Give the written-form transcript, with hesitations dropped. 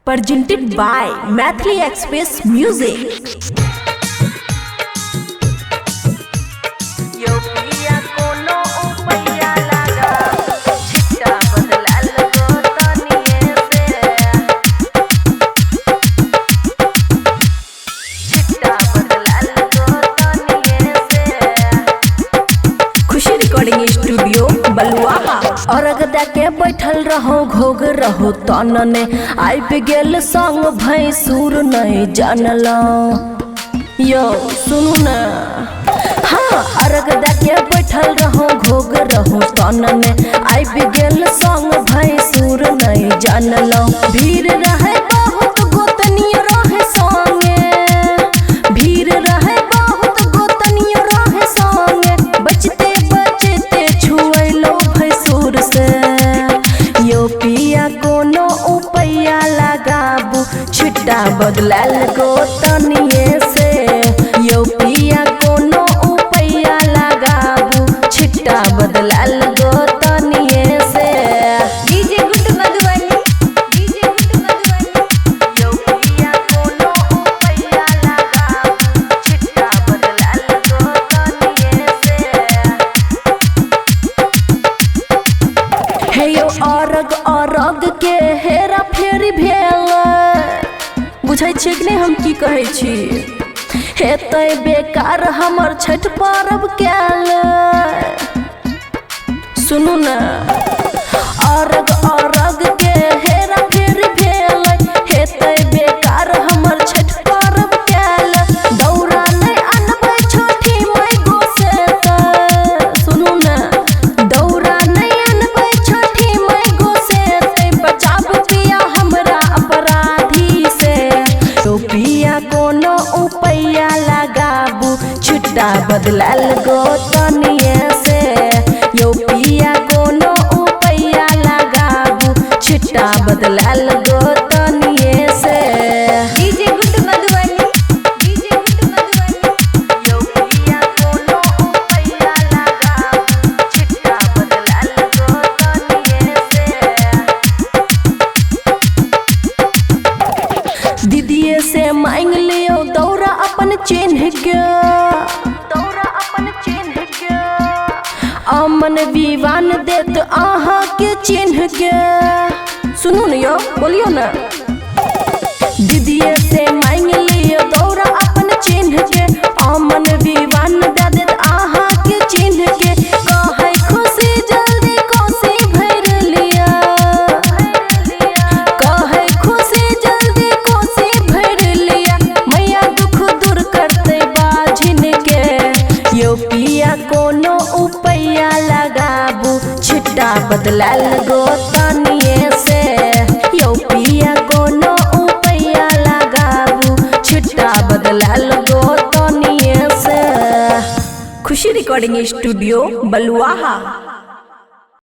presented by Mathli Express Music. Recording studio Baluaha और अगदा के बैठल रहो घोग रहो तनने आई पे गेल संग भैंसुर नहीं जानला यो सुनु ना हाँ अरगदा के बैठल रहो घोग रहो तनने आई पे गेल संग भैंसुर नहीं जानला भीड़ रहे बहुत गोतनी रहे संगे भीड़ रहे बहुत गोतनी रहे संगे बचते पिया कोनो उपैया लगाबू छिट्टा बदलाल गोतनिए से यो पिया कोनो उपैया लगाबू छिट्टा बदलाल गोतनिए से डीजे गुट मधुबनी यो पिया कोनो उपैया लगाबू छिट्टा बदलाल गोतनिए से हे यो अरग के हेरा फेरी भेल बुझै छी कि नहीं हम की कहै छी हेतै बेकार हमर छठ पर्व कैल सुनू ना अरग के हेरा फेरी भेल हेतै बेकार हमर छठ पर्व कैल दौरा नहीं अनबै छोटी मई गोसे सुनू ना दौरा नहीं अनबै छोटी मई गोसे बचाव पिया हमरा अपराधी से तो पिया कोनो उपैया लगाबू छुट्टा बदलाल गोतनिए से यो पिया कोनो उपैया लगाबू छुट्टा बदलाल गोतनिए से डीजे गुट मधुबनी यो पिया कोनो उपैया लगाबू छुट्टा बदलाल गोतनिए से दीदिए से मांग लियो दौरा अपन चिन्ह के अमन विवान देत आहा के चिन्ह के सुनू न यो बोलियो ना दीदिए से मांग लियो दौरा अपन चिन्ह के अमन विवान दे देत आहा के चिन्ह के कहे खुशी जल्दी कोसी भर लिया कहे खुशी जल्दी कोसी भर लिया मैया दुख दूर करते बाझिन के यो पिया कोनो उपैया लगाबू छिट्टा बदलाल गोतनिए से यो पिया कोनो उपैया लगाबू छिट्टा बदलाल गोतनिए से खुशी रिकॉर्डिंग स्टूडियो बलुआहा।